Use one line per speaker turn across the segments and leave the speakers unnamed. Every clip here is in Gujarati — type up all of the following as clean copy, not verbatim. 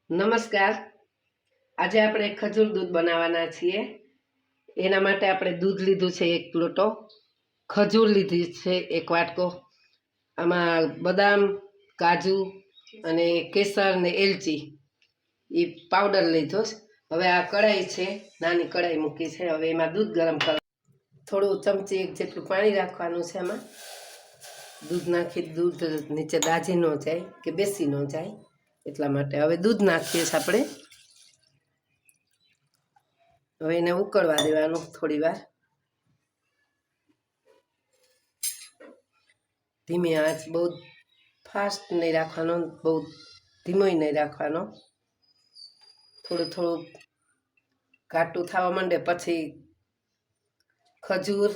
નમસ્કાર। આજે આપણે ખજૂર દૂધ બનાવવાના છીએ। એના માટે આપણે દૂધ લીધું છે 1 લોટો, ખજૂર લીધી છે 1 વાટકો, આમાં બદામ, કાજુ અને કેસર ને એલચી એ પાવડર લીધો છે। હવે આ કઢાઈ છે, નાની કઢાઈ મૂકી છે। હવે એમાં દૂધ ગરમ કર, થોડું ચમચી 1 જેટલું પાણી રાખવાનું છે। એમાં દૂધ નાખી, દૂધ નીચે દાજી ન જાય કે બેસી ન જાય એટલા માટે હવે દૂધ નાખીએ છીએ આપણે। હવે એને ઉકળવા દેવાનું થોડી વાર, ધીમી આંચ, બહુ ફાસ્ટ નહીં રાખવાનો, બહુ ધીમો નહીં રાખવાનો। થોડું થોડું ઘાટું થવા માંડે પછી ખજૂર,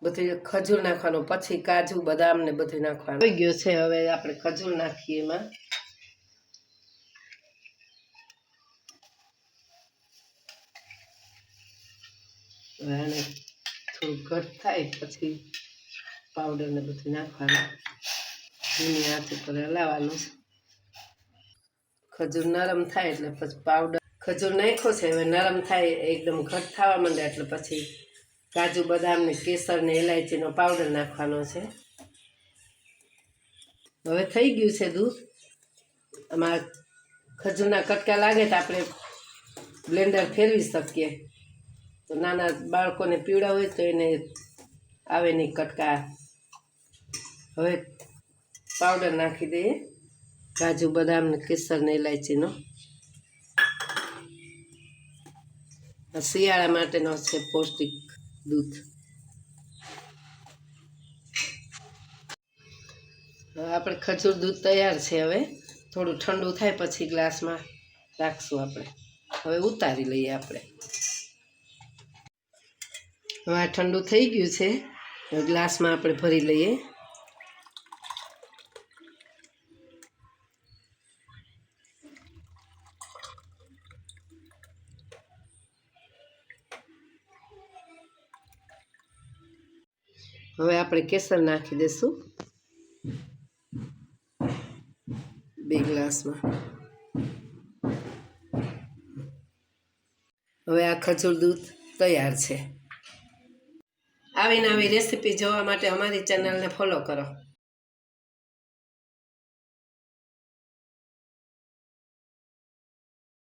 બધું ખજૂર નાખવાનું, પછી કાજુ બદામ ને બધું નાખવાનું। થઈ ગયો છે, હવે આપણે ખજૂર નાખીએ એમાં। અને થોડું ઘટ થાય પછી પાવડર ને બધું નાખવાનું, ધીમી આંચ ઉપર હલાવવાનું। ખજૂર નરમ થાય એટલે પછી પાવડર, ખજૂર નાખ્યો છે, હવે નરમ થાય, એકદમ ઘટ થવા માંડે એટલે પછી કાજુ બદામ ને કેસર ને ઇલાયચીનો પાવડર નાખવાનો છે। હવે થઈ ગયું છે દૂધ। આમાં ખજૂરના કટકા લાગે તો આપણે બ્લેન્ડર ફેરવી શકીએ, તો નાના બાળકોને પીવડા હોય તો એને આવે નહીં કટકા। હવે પાવડર નાખી દઈએ, કાજુ બદામ ને કેસર ને ઇલાયચીનો। શિયાળા માટેનો છે પૌષ્ટિક દૂધ। આપણે ખજૂર દૂધ તૈયાર છે। હવે થોડું ઠંડુ થાય પછી ગ્લાસમાં રાખશું આપણે। હવે ઉતારી લઈએ આપણે। હવે આ ઠંડુ થઈ ગયું છે, હવે ગ્લાસમાં આપણે ભરી લઈએ। હવે આપણે કેસર નાખી દઈશું 2 ગ્લાસમાં। હવે આ ખજૂર દૂધ તૈયાર છે। આવી નવી રેસીપી જોવા માટે અમારી ચેનલને ફોલો કરો।